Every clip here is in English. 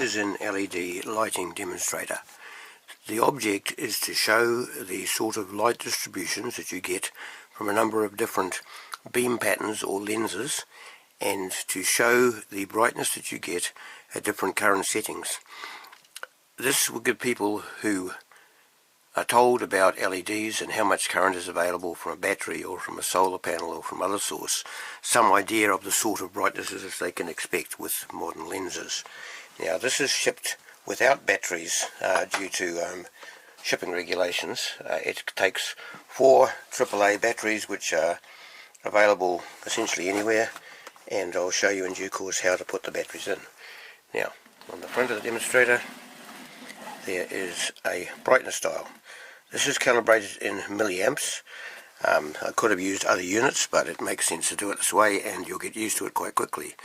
is an LED lighting demonstrator. The object is to show the sort of light distributions that you get from a number of different beam patterns or lenses, and to show the brightness that you get at different current settings. This will give people who are told about LEDs and how much current is available from a battery or from a solar panel or from other source some idea of the sort of brightnesses they can expect with modern lenses. Now, this is shipped without batteries due to shipping regulations. It takes 4 AAA batteries, which are available essentially anywhere, and I'll show you in due course how to put the batteries in. Now, on the front of the demonstrator there is a brightness dial. This is calibrated in milliamps. I could have used other units, but it makes sense to do it this way and you'll get used to it quite quickly.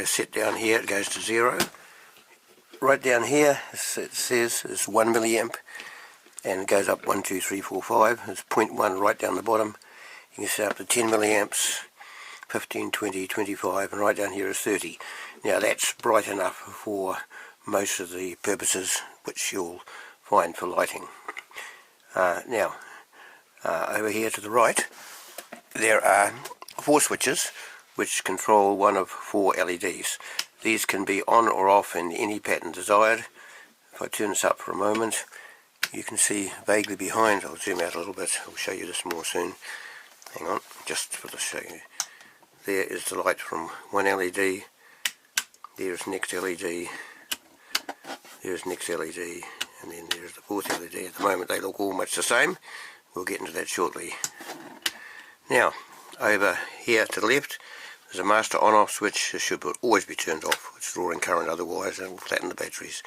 Set down here, it goes to 0. Right down here it says it's 1 milliamp, and it goes up 1, 2, 3, 4, 5. There's 0.1 right down the bottom. You can set up to 10 milliamps, 15, 20, 25, and right down here is 30. Now that's bright enough for most of the purposes which you'll find for lighting. Over here to the right there are 4 switches which control one of 4 LEDs. These can be on or off in any pattern desired. If I turn this up for a moment, you can see vaguely behind. I'll zoom out a little bit, I'll show you this more soon. Hang on, just for the show you. There is the light from one LED, there's next LED, there's next LED, and then there's the 4th LED. At the moment they look all much the same. We'll get into that shortly. Now, over here to the left, there's a master on-off switch. This should always be turned off. It's drawing current otherwise and will flatten the batteries.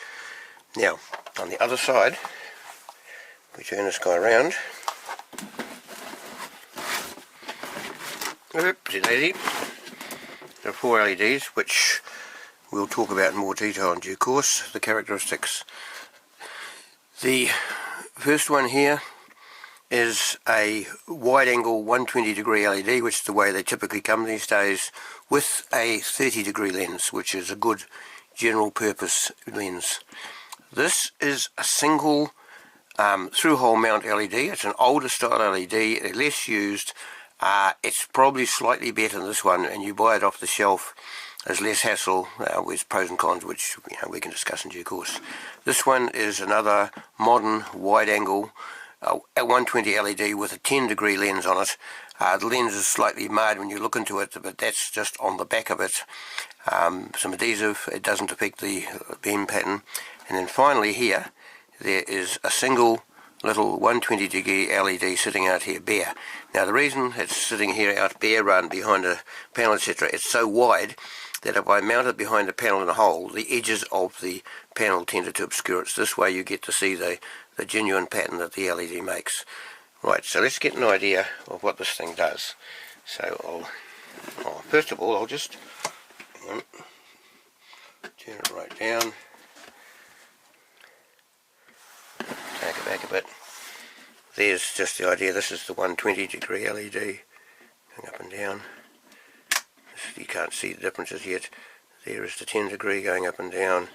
Now, on the other side, we turn this guy around. Oopsie daisy. There are 4 LEDs, which we'll talk about in more detail in due course, the characteristics. The first one here is a wide angle 120 degree LED, which is the way they typically come these days, with a 30 degree lens, which is a good general purpose lens. This is a single through-hole mount LED. It's an older style LED, they're less used. It's probably slightly better than this one, and you buy it off the shelf. There's less hassle, with pros and cons, which we can discuss in due course. This one is another modern wide angle a 120 LED with a 10 degree lens on it. The lens is slightly marred when you look into it, but that's just on the back of it. Some adhesive, it doesn't affect the beam pattern. And then finally here, there is a single little 120 degree LED sitting out here bare. Now the reason it's sitting here out bare rather than behind a panel, etc., it's so wide that if I mount it behind a panel in a hole, the edges of the panel tended to obscure it. So this way you get to see the genuine pattern that the LED makes. Right, so let's get an idea of what this thing does. So first of all, I'll just turn it right down, take it back a bit. There's just the idea. This is the 120 degree LED going up and down. You can't see the differences yet. There is the 10 degree going up and down.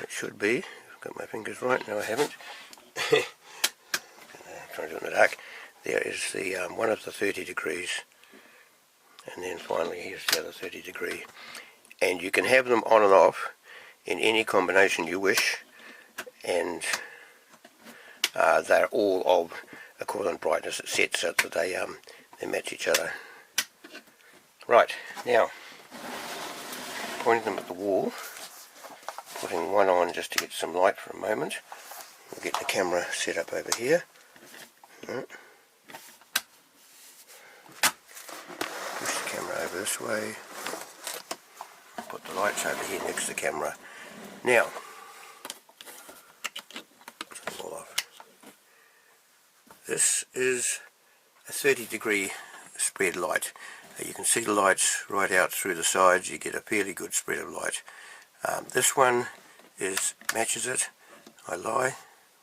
It should be. I've got my fingers right. No, I haven't. Trying to do it in the dark. There is the one of the 30 degrees, and then finally here's the other 30 degree. And you can have them on and off in any combination you wish, and they're all of equivalent brightness. It's set so that they match each other. Right, now pointing them at the wall, putting one on just to get some light for a moment. We'll get the camera set up over here. Push the camera over this way. Put the lights over here next to the camera. Now, turn them all off. This is a 30 degree spread light. You can see the lights right out through the sides. You get a fairly good spread of light. This one matches it. I lie.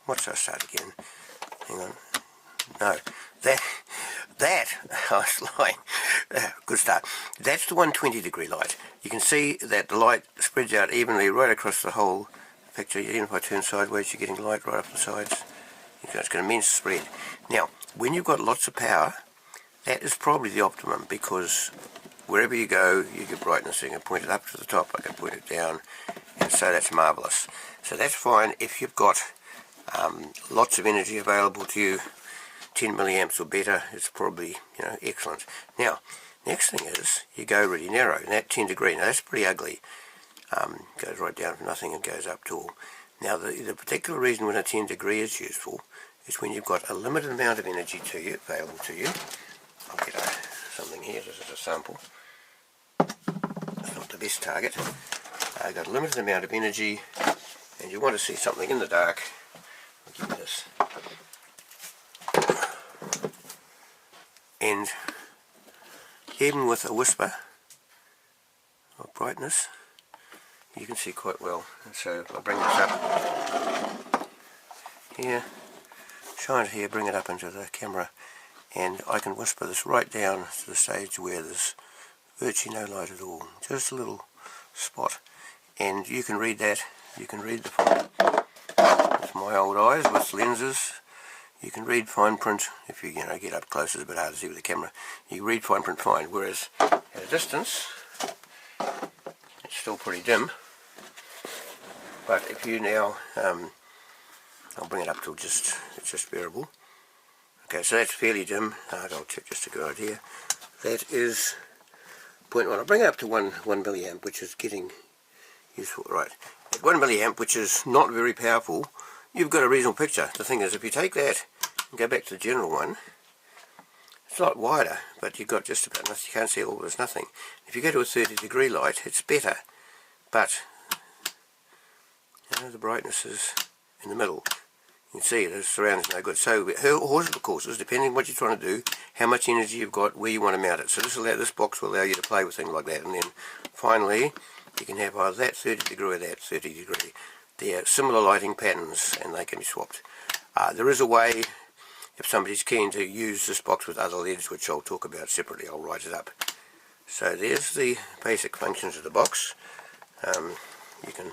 Watch, I start again. Hang on. No, that, I was lying, good start, that's the 120 degree light. You can see that the light spreads out evenly right across the whole picture. Even if I turn sideways, you're getting light right up the sides. It's got an immense spread. Now, when you've got lots of power, that is probably the optimum, because wherever you go, you get brightness. You can point it up to the top, I can point it down, and so that's marvellous. So that's fine if you've got lots of energy available to you. 10 milliamps or better is probably, excellent. Now, next thing is you go really narrow, and that 10 degree, now that's pretty ugly. Goes right down to nothing and goes up tall. Now, the particular reason when a 10 degree is useful is when you've got a limited amount of energy to you, available to you. I'll get something here, this is a sample. It's not the best target. I've got a limited amount of energy, and you want to see something in the dark. I'll give you this. And even with a whisper of brightness, you can see quite well. And so I'll bring this up here, shine it here, bring it up into the camera, and I can whisper this right down to the stage where there's virtually no light at all, just a little spot. And you can read that, you can read the font. With my old eyes, with lenses, you can read fine print. If you get up close, it's a bit hard to see with the camera. You can read fine print fine, whereas at a distance, it's still pretty dim. But if you now, I'll bring it up till it's just bearable. Okay, so that's fairly dim. I'll check just a good idea. That is 0.1. I'll bring it up to 1 milliamp, which is getting useful. Right, at 1 milliamp, which is not very powerful, you've got a reasonable picture. The thing is, if you take that and go back to the general one, it's a lot wider, but you've got just about enough. You can't see all, there's nothing. If you go to a 30 degree light, it's better, but the brightness is in the middle. You can see the surroundings no good. So horizontal courses, depending on what you're trying to do, how much energy you've got, where you want to mount it. So this box will allow you to play with things like that. And then finally, you can have either that 30 degree or that 30 degree. They're similar lighting patterns, and they can be swapped. There is a way, if somebody's keen to use this box with other LEDs, which I'll talk about separately, I'll write it up. So there's the basic functions of the box. You can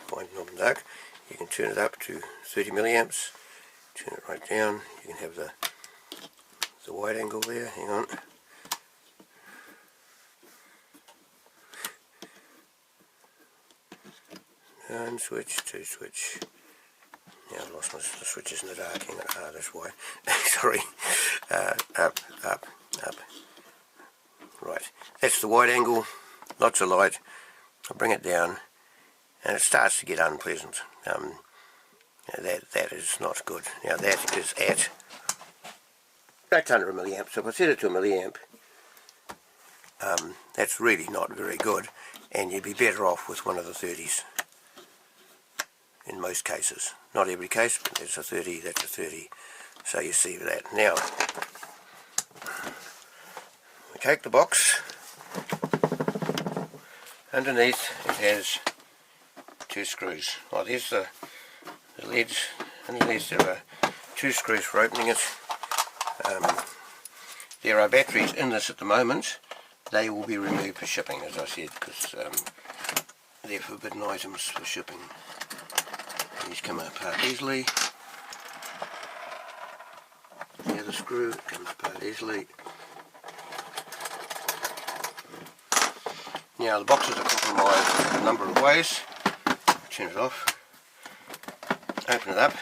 find it in the dark. You can turn it up to 30 milliamps, turn it right down. You can have the wide angle there. Hang on. One switch, two switch. Now I've lost the switches in the dark. Hang on. That's why. Sorry. Up. Right. That's the wide angle. Lots of light. I'll bring it down, and it starts to get unpleasant. That is not good. Now that is at 800 milliamps. So if I set it to a milliamp, that's really not very good, and you'd be better off with one of the 30s. In most cases, not every case, but it's a 30, that's a 30. So you see that. Now, we take the box. Underneath it has 2 screws. Well, there's the leads. Underneath there are 2 screws for opening it. There are batteries in this at the moment. They will be removed for shipping, as I said, because they're forbidden items for shipping. These come apart easily. The other screw comes apart easily. Now the boxes are compromised in a number of ways. Turn it off. Open it up.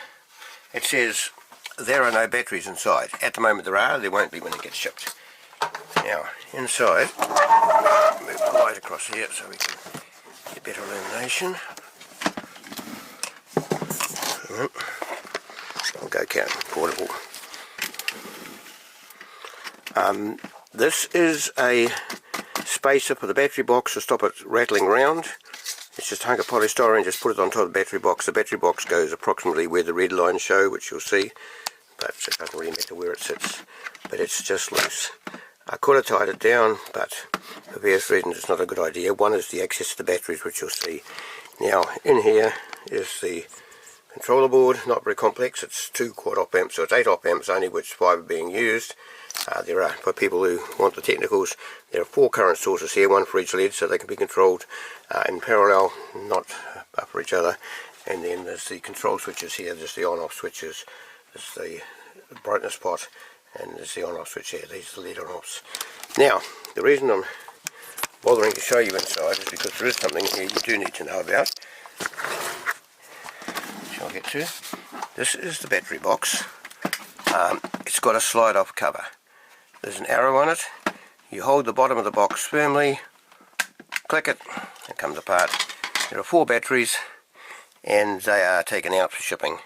It says there are no batteries inside. At the moment there are, there won't be when it gets shipped. Now inside, move the light across here so we can get better illumination. I'll go count portable. This is a spacer for the battery box to stop it rattling around. It's just a hunk of polystyrene, just put it on top of the battery box. The battery box goes approximately where the red lines show, which you'll see, but it doesn't really matter where it sits, but it's just loose. I could have tied it down, but for various reasons it's not a good idea. One is the access to the batteries, which you'll see. Now in here is the Controller board, not very complex, it's 2 quad op amps, so it's 8 op amps only, which is why we're being used. There are, for people who want the technicals, there are 4 current sources here, one for each lead, so they can be controlled in parallel, not for each other. And then there's the control switches here, there's the on-off switches, there's the brightness pot, and there's the on-off switch here, these are the lead on-offs. Now, the reason I'm bothering to show you inside is because there is something here you do need to know about. Shall I get to? This is the battery box. It's got a slide off cover. There's an arrow on it. You hold the bottom of the box firmly, click it, it comes apart. There are 4 batteries and they are taken out for shipping.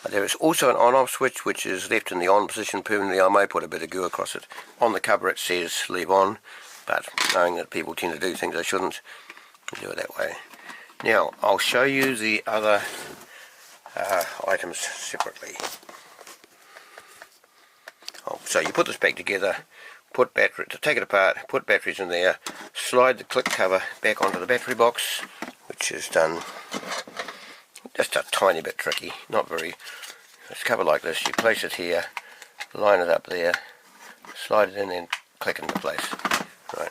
There is also an on-off switch which is left in the on position permanently. I may put a bit of glue across it. On the cover it says leave on, but knowing that people tend to do things they shouldn't, do it that way. Now I'll show you the other items separately. So you put this back together, take it apart, put batteries in there, slide the click cover back onto the battery box, which is done just a tiny bit tricky, not very. It's covered like this. You place it here, line it up there, slide it in and click into place. Right.